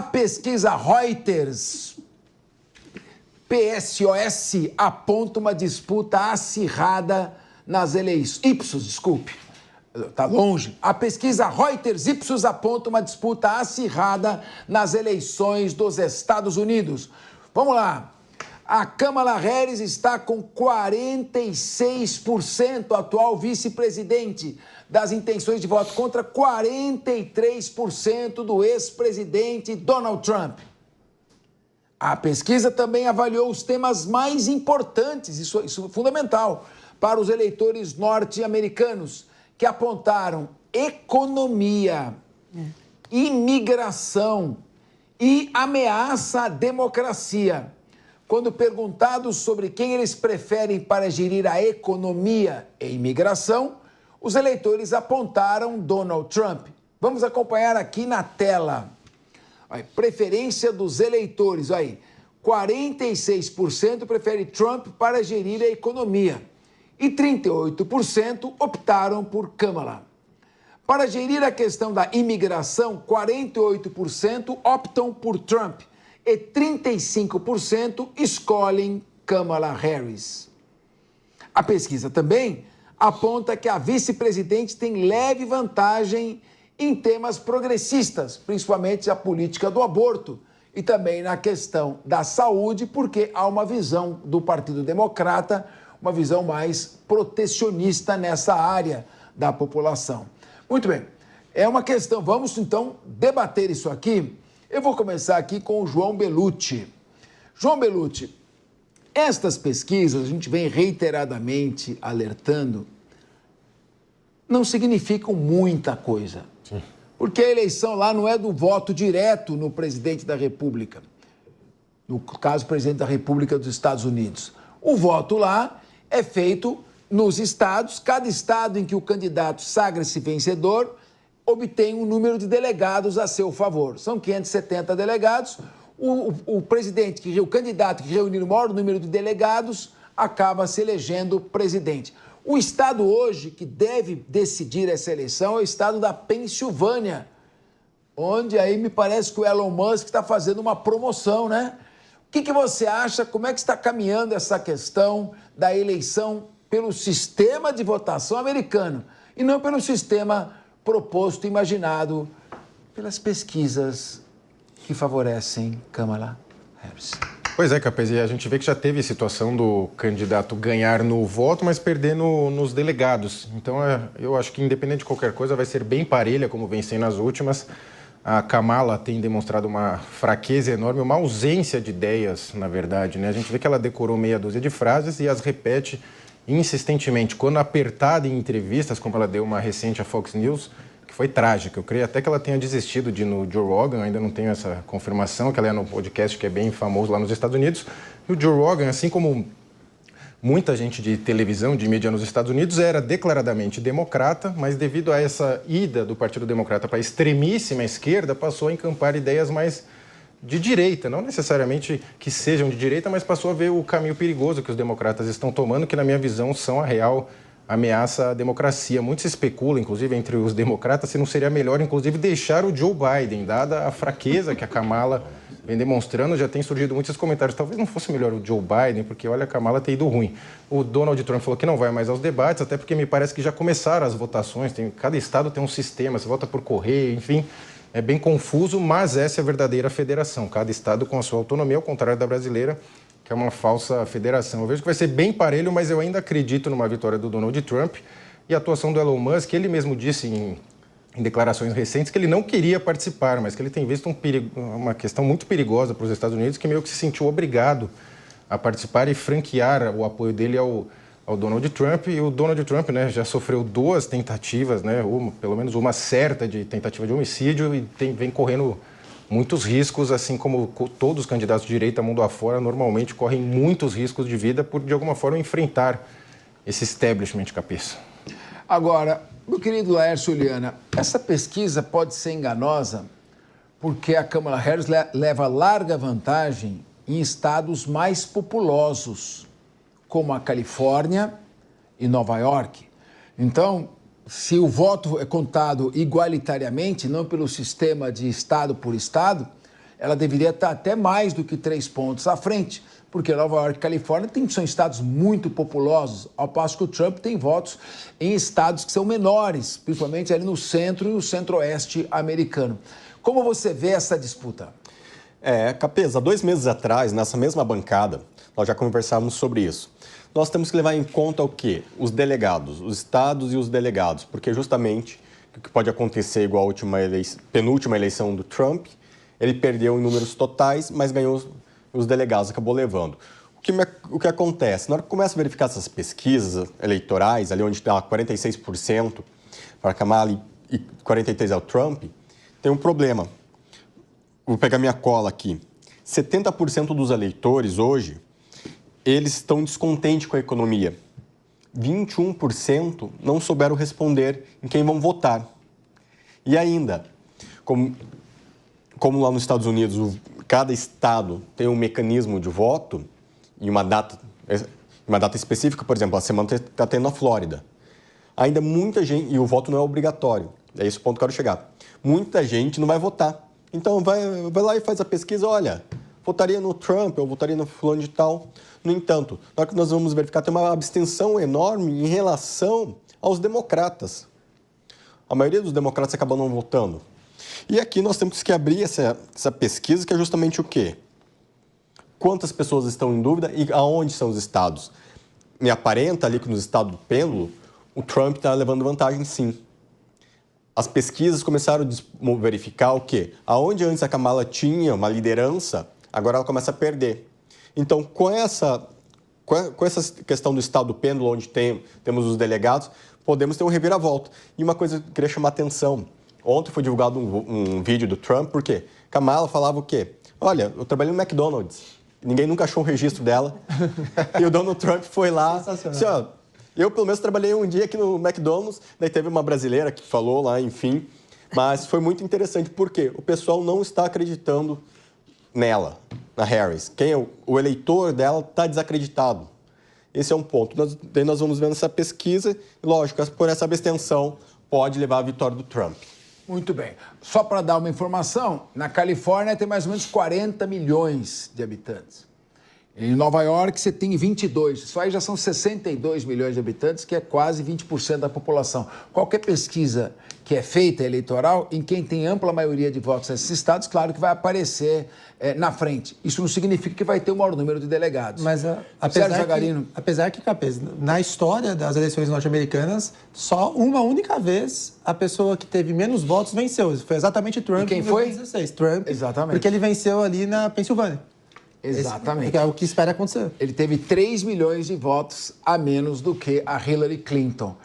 A pesquisa Reuters, PSOS, aponta uma disputa acirrada nas eleições. Ipsos, desculpe. Está longe. A pesquisa Reuters Ipsos aponta uma disputa acirrada nas eleições dos Estados Unidos. Vamos lá. A Kamala Harris está com 46%, atual vice-presidente, das intenções de voto, contra 43% do ex-presidente Donald Trump. A pesquisa também avaliou os temas mais importantes, isso é fundamental, para os eleitores norte-americanos, que apontaram economia, imigração e ameaça à democracia. Quando perguntados sobre quem eles preferem para gerir a economia e imigração, os eleitores apontaram Donald Trump. Vamos acompanhar aqui na tela. Aí, preferência dos eleitores. Aí, 46% prefere Trump para gerir a economia e 38% optaram por Kamala. Para gerir a questão da imigração, 48% optam por Trump e 35% escolhem Kamala Harris. A pesquisa também aponta que a vice-presidente tem leve vantagem em temas progressistas, principalmente a política do aborto e também na questão da saúde, porque há uma visão do Partido Democrata, uma visão mais protecionista nessa área da população. Muito bem, é uma questão, vamos então debater isso aqui. Eu vou começar aqui com o João Bellucci. João Bellucci, estas pesquisas, a gente vem reiteradamente alertando, não significam muita coisa. Sim. Porque a eleição lá não é do voto direto no presidente da República, no caso, o presidente da República dos Estados Unidos. O voto lá é feito nos estados, cada estado em que o candidato sagra-se vencedor obtém um número de delegados a seu favor. São 570 delegados. O candidato que reunir o maior número de delegados acaba se elegendo presidente. O estado hoje que deve decidir essa eleição é o estado da Pensilvânia, onde aí me parece que o Elon Musk está fazendo uma promoção, né? O que você acha? Como é que está caminhando essa questão da eleição pelo sistema de votação americano e não pelo sistema proposto, imaginado pelas pesquisas que favorecem Kamala Harris? Pois é, Capes, e a gente vê que já teve situação do candidato ganhar no voto, mas perder nos delegados. Então, eu acho que independente de qualquer coisa, vai ser bem parelha, como vem sendo nas últimas. A Kamala tem demonstrado uma fraqueza enorme, uma ausência de ideias, na verdade, né? A gente vê que ela decorou meia dúzia de frases e as repete insistentemente. Quando apertada em entrevistas, como ela deu uma recente à Fox News, que foi trágica. Eu creio até que ela tenha desistido de ir no Joe Rogan, ainda não tenho essa confirmação, que ela é no podcast que é bem famoso lá nos Estados Unidos. E o Joe Rogan, assim como muita gente de televisão, de mídia nos Estados Unidos, era declaradamente democrata, mas devido a essa ida do Partido Democrata para a extremíssima esquerda, passou a encampar ideias mais de direita, não necessariamente que sejam de direita, mas passou a ver o caminho perigoso que os democratas estão tomando, que na minha visão são a real ameaça à democracia. Muito se especula, inclusive, entre os democratas, se não seria melhor, inclusive, deixar o Joe Biden, dada a fraqueza que a Kamala vem demonstrando. Já tem surgido muitos comentários, talvez não fosse melhor o Joe Biden, porque, olha, a Kamala tem ido ruim. O Donald Trump falou que não vai mais aos debates, até porque me parece que já começaram as votações, cada estado tem um sistema, você vota por correio, enfim, é bem confuso, mas essa é a verdadeira federação, cada estado com a sua autonomia, ao contrário da brasileira, que é uma falsa federação. Eu vejo que vai ser bem parelho, mas eu ainda acredito numa vitória do Donald Trump e a atuação do Elon Musk. Ele mesmo disse em declarações recentes que ele não queria participar, mas que ele tem visto uma questão muito perigosa para os Estados Unidos, que meio que se sentiu obrigado a participar e franquear o apoio dele ao Donald Trump. E o Donald Trump, né, já sofreu 2 tentativas, né, pelo menos uma certa de tentativa de homicídio, e vem correndo muitos riscos, assim como todos os candidatos de direita mundo afora normalmente correm muitos riscos de vida por, de alguma forma, enfrentar esse establishment, Cabeça. Agora, meu querido Laércio Liana, essa pesquisa pode ser enganosa porque a Kamala Harris leva larga vantagem em estados mais populosos, como a Califórnia e Nova York. Então, se o voto é contado igualitariamente, não pelo sistema de estado por estado, ela deveria estar até mais do que 3 pontos à frente, porque Nova York e Califórnia são estados muito populosos, ao passo que o Trump tem votos em estados que são menores, principalmente ali no centro e no centro-oeste americano. Como você vê essa disputa? Capeza, 2 meses atrás, nessa mesma bancada, nós já conversávamos sobre isso. Nós temos que levar em conta o quê? Os delegados, os estados e os delegados, porque justamente o que pode acontecer igual a penúltima eleição do Trump, ele perdeu em números totais, mas ganhou os delegados, acabou levando. O que acontece? Na hora que começa a verificar essas pesquisas eleitorais, ali onde está 46% para Kamala e 43% ao Trump, tem um problema. Vou pegar minha cola aqui. 70% dos eleitores hoje, eles estão descontentes com a economia. 21% não souberam responder em quem vão votar. E ainda, como lá nos Estados Unidos, cada estado tem um mecanismo de voto e uma data específica, por exemplo, a semana está tendo na Flórida. Ainda muita gente, e o voto não é obrigatório, é esse o ponto que eu quero chegar. Muita gente não vai votar. Então, vai lá e faz a pesquisa, olha, votaria no Trump ou votaria no fulano de tal. No entanto, na hora que nós vamos verificar, tem uma abstenção enorme em relação aos democratas. A maioria dos democratas acabam não votando. E aqui nós temos que abrir essa pesquisa, que é justamente o quê? Quantas pessoas estão em dúvida e aonde são os estados? Me aparenta ali que nos estados do pêndulo, o Trump está levando vantagem, sim. As pesquisas começaram a verificar o quê? Aonde antes a Kamala tinha uma liderança, agora ela começa a perder. Então, com essa questão do estado do pêndulo, onde temos os delegados, podemos ter um reviravolta. E uma coisa que eu queria chamar a atenção. Ontem foi divulgado um vídeo do Trump, porque Kamala falava o quê? Olha, eu trabalhei no McDonald's, ninguém nunca achou o registro dela. E o Donald Trump foi lá, disse, ó, eu pelo menos trabalhei um dia aqui no McDonald's, daí teve uma brasileira que falou lá, enfim. Mas foi muito interessante, porque o pessoal não está acreditando nela, na Harris. O eleitor dela está desacreditado. Esse é um ponto. Daí nós vamos vendo essa pesquisa, e lógico, por essa abstenção pode levar à vitória do Trump. Muito bem. Só para dar uma informação, na Califórnia tem mais ou menos 40 milhões de habitantes. Em Nova York você tem 22. Isso aí já são 62 milhões de habitantes, que é quase 20% da população. Qualquer pesquisa que é feita eleitoral, em quem tem ampla maioria de votos nesses estados, claro que vai aparecer na frente. Isso não significa que vai ter o maior número de delegados. Mas apesar que, Capês, na história das eleições norte-americanas, só uma única vez a pessoa que teve menos votos venceu. Foi exatamente Trump. E quem foi? 2016. Trump. Exatamente. Porque ele venceu ali na Pensilvânia. Exatamente. É o que espera acontecer. Ele teve 3 milhões de votos a menos do que a Hillary Clinton.